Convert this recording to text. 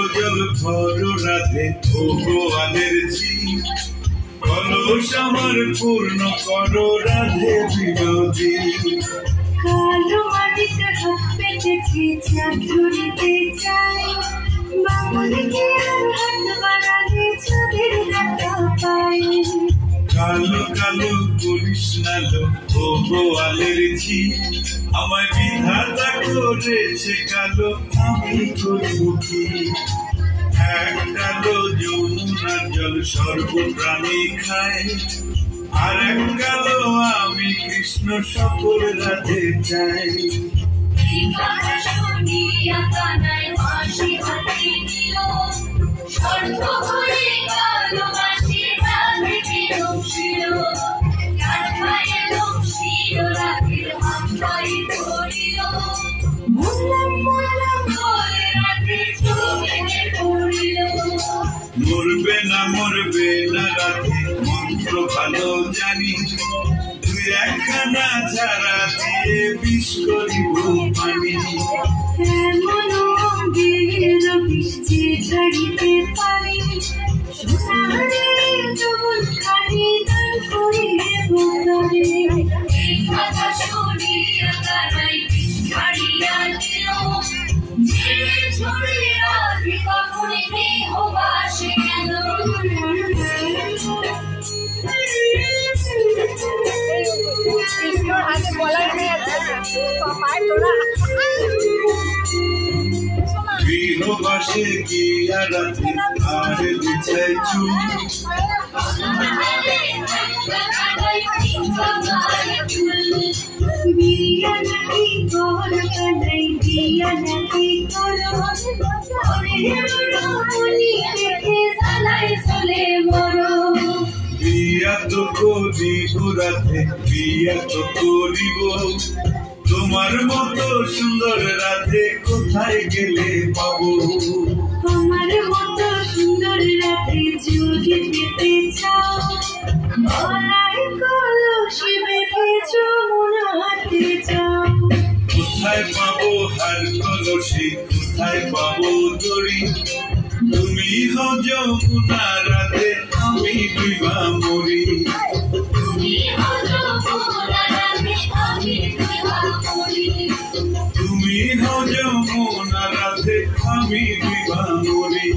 জল ভরো রাধে ভগবানের ঝি কলস আমার পূর্ণ করো রাধে বিনোদী কালো মাটিতে হাত পেতেছি চাঁদ ধরিতে চাই বাঙালিকে আর হাত বাড়ালে চাঁদের দেখা পাই কালো কালো করিস না লো ভগবানের ঝি আমায় বিধাতা করেছে কালো আমি করব কি এক কালো যমুনার জল সর্বপ্রাণী খায় আর এক কালো আমি কৃষ্ণ সকল রাধে চাই মরবে না রাধে মন্ত্র ভালো জানি তুই একখানা ছাড়া দিয়ে বিষ করিব পানি এমন অঙ্গের বিষ যে ছাড়িতে পারি সোনারে যমন খানি দান করিলে বদলে এই কথা শুনিয়া তারাই বিষ ছাড়িয়া দিল যে ছড়িয়ে রাধে কখনই দেহবাসে গেল কৃষ্ণর হাতে বলাই হয়ে আছে পাপায় তোরা গৃহবাসে গিয়া রাধে আর দিছাই চুল বিয়া নাকি কর কানাই বিয়া নাকি কর রমণী দেখে সালাই চলে মরো বিয়া তো করিব রাধে বিয়া তো করিব তোমার মতো সুন্দর রাধে কোথায় গেলে পাবো আমার মতো সুন্দর রাতে যদি পেতে চাও গলায় কলসি বেঁধে যমুনা হাতে যাও কোথায় পাবো হার কলসি কোথায় পাবো দড়ি তুমি হও যমুনা রাধে আমি ডুবা মরি তুমি হও যমুনা রাতে আমি ডুবা মরি তুমি হও যমুনা রাধে আমি ডুবা মরি